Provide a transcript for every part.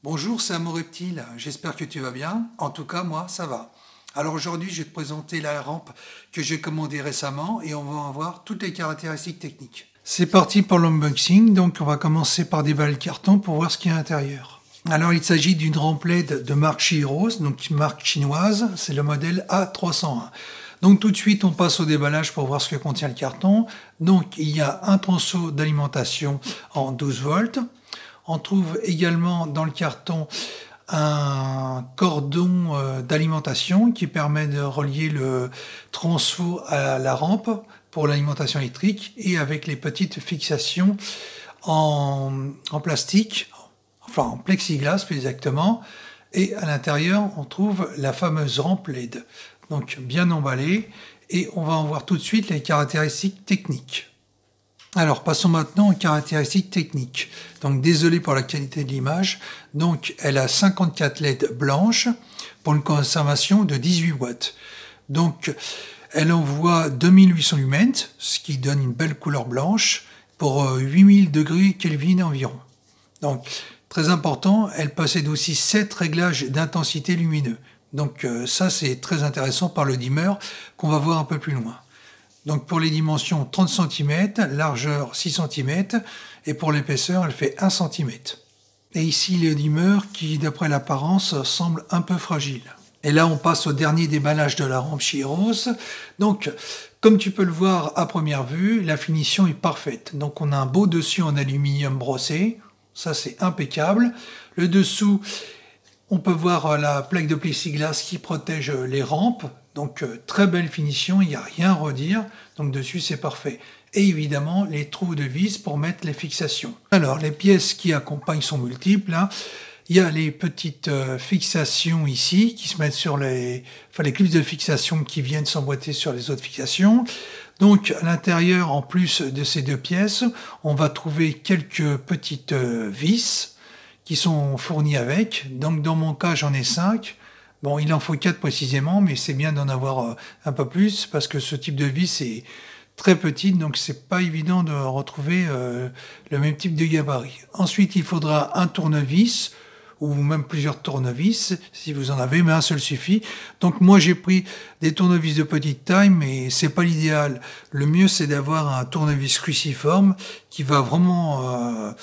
Bonjour, c'est Amoreptile, j'espère que tu vas bien. En tout cas, moi, ça va. Alors aujourd'hui, je vais te présenter la rampe que j'ai commandée récemment et on va en voir toutes les caractéristiques techniques. C'est parti pour l'unboxing, donc on va commencer par déballer le carton pour voir ce qu'il y a à l'intérieur. Alors il s'agit d'une rampe LED de marque Chiros, donc marque chinoise, c'est le modèle A301. Donc tout de suite, on passe au déballage pour voir ce que contient le carton. Donc il y a un tronçon d'alimentation en 12 volts. On trouve également dans le carton un cordon d'alimentation qui permet de relier le tronçon à la rampe pour l'alimentation électrique et avec les petites fixations en plastique, enfin en plexiglas plus exactement. Et à l'intérieur, on trouve la fameuse rampe LED. Donc bien emballée et on va en voir tout de suite les caractéristiques techniques. Alors passons maintenant aux caractéristiques techniques. Donc désolé pour la qualité de l'image. Donc elle a 54 LED blanches pour une consommation de 18 watts. Donc elle envoie 2800 lumens, ce qui donne une belle couleur blanche pour 8000 degrés Kelvin environ. Donc très important, elle possède aussi 7 réglages d'intensité lumineux. Donc ça c'est très intéressant par le dimmer qu'on va voir un peu plus loin. Donc pour les dimensions 30 cm, largeur 6 cm et pour l'épaisseur elle fait 1 cm. Et ici le dimmer qui d'après l'apparence semble un peu fragile. Et là on passe au dernier déballage de la rampe Chiros. Donc comme tu peux le voir à première vue, la finition est parfaite. Donc on a un beau dessus en aluminium brossé, ça c'est impeccable. Le dessous, on peut voir la plaque de plexiglas qui protège les rampes. Donc très belle finition, il n'y a rien à redire. Donc dessus c'est parfait. Et évidemment les trous de vis pour mettre les fixations. Alors les pièces qui accompagnent sont multiples. Il y a les petites fixations ici qui se mettent sur les clips de fixation qui viennent s'emboîter sur les autres fixations. Donc à l'intérieur, en plus de ces deux pièces, on va trouver quelques petites vis qui sont fournies avec. Donc dans mon cas, j'en ai 5. Bon, il en faut 4 précisément, mais c'est bien d'en avoir un peu plus parce que ce type de vis est très petite, donc c'est pas évident de retrouver le même type de gabarit. Ensuite, il faudra un tournevis ou même plusieurs tournevis, si vous en avez, mais un seul suffit. Donc moi j'ai pris des tournevis de petite taille, mais c'est pas l'idéal. Le mieux c'est d'avoir un tournevis cruciforme qui va vraiment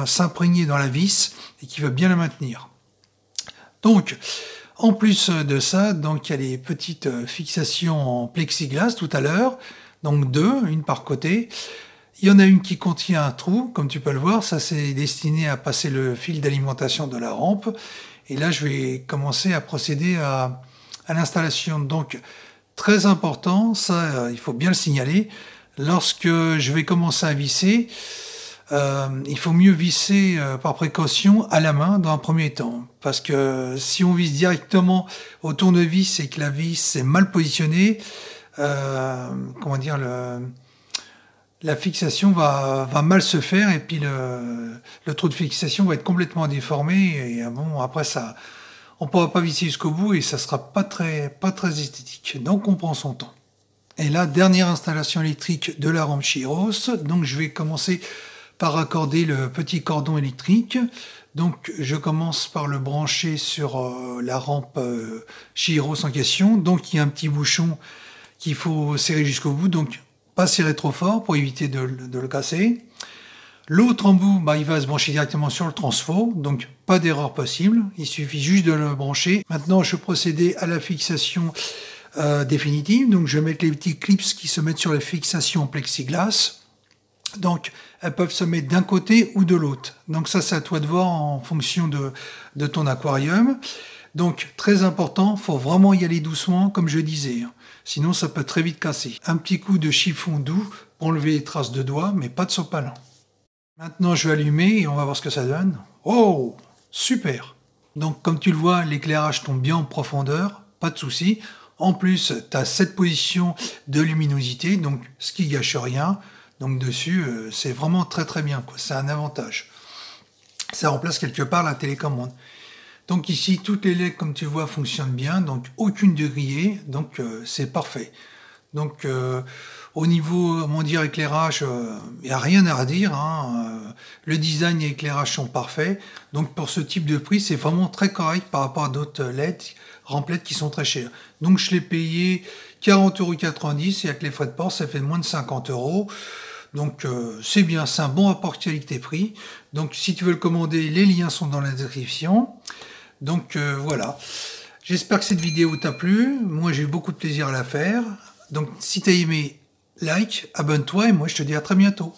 s'imprégner dans la vis et qui va bien la maintenir. Donc en plus de ça, donc il y a les petites fixations en plexiglas tout à l'heure, donc 2, une par côté. Il y en a une qui contient un trou, comme tu peux le voir, ça c'est destiné à passer le fil d'alimentation de la rampe. Et là je vais commencer à procéder à l'installation. Donc très important, ça il faut bien le signaler, lorsque je vais commencer à visser, il faut mieux visser par précaution à la main dans un premier temps. Parce que si on visse directement au tournevis et que la vis est mal positionnée, la fixation va mal se faire et puis le trou de fixation va être complètement déformé et bon après ça on pourra pas visser jusqu'au bout et ça sera pas très esthétique. Donc on prend son temps. Et là, dernière installation électrique de la rampe Chiros. Donc je vais commencer par raccorder le petit cordon électrique. Donc je commence par le brancher sur la rampe Chiros en question. Donc il y a un petit bouchon qu'il faut serrer jusqu'au bout. Donc pas serrer trop fort pour éviter de le casser. L'autre embout, il va se brancher directement sur le transfo, donc pas d'erreur possible, il suffit juste de le brancher. Maintenant, je vais procéder à la fixation définitive, donc je vais mettre les petits clips qui se mettent sur les fixations en plexiglas. Donc, elles peuvent se mettre d'un côté ou de l'autre. Donc ça, c'est à toi de voir en fonction de ton aquarium. Donc, très important, il faut vraiment y aller doucement, comme je disais. Sinon, ça peut très vite casser. Un petit coup de chiffon doux pour enlever les traces de doigts, mais pas de sopalin. Maintenant, je vais allumer et on va voir ce que ça donne. Oh, super! Donc, comme tu le vois, l'éclairage tombe bien en profondeur, pas de souci. En plus, tu as cette position de luminosité, donc ce qui gâche rien. Donc dessus, c'est vraiment très très bien, quoi. C'est un avantage. Ça remplace quelque part la télécommande. Donc ici, toutes les LED, comme tu vois, fonctionnent bien, donc aucune de grillée, donc c'est parfait. Donc au niveau, comment dire, éclairage, il n'y a rien à redire, hein. Le design et l'éclairage sont parfaits. Donc pour ce type de prix, c'est vraiment très correct par rapport à d'autres LED remplètes qui sont très chères. Donc je l'ai payé 40,90 € et avec les frais de port, ça fait moins de 50 €. Donc c'est bien, c'est un bon rapport qualité-prix. Donc si tu veux le commander, les liens sont dans la description. Donc voilà. J'espère que cette vidéo t'a plu. Moi j'ai eu beaucoup de plaisir à la faire. Donc si t'as aimé, like, abonne-toi et moi je te dis à très bientôt.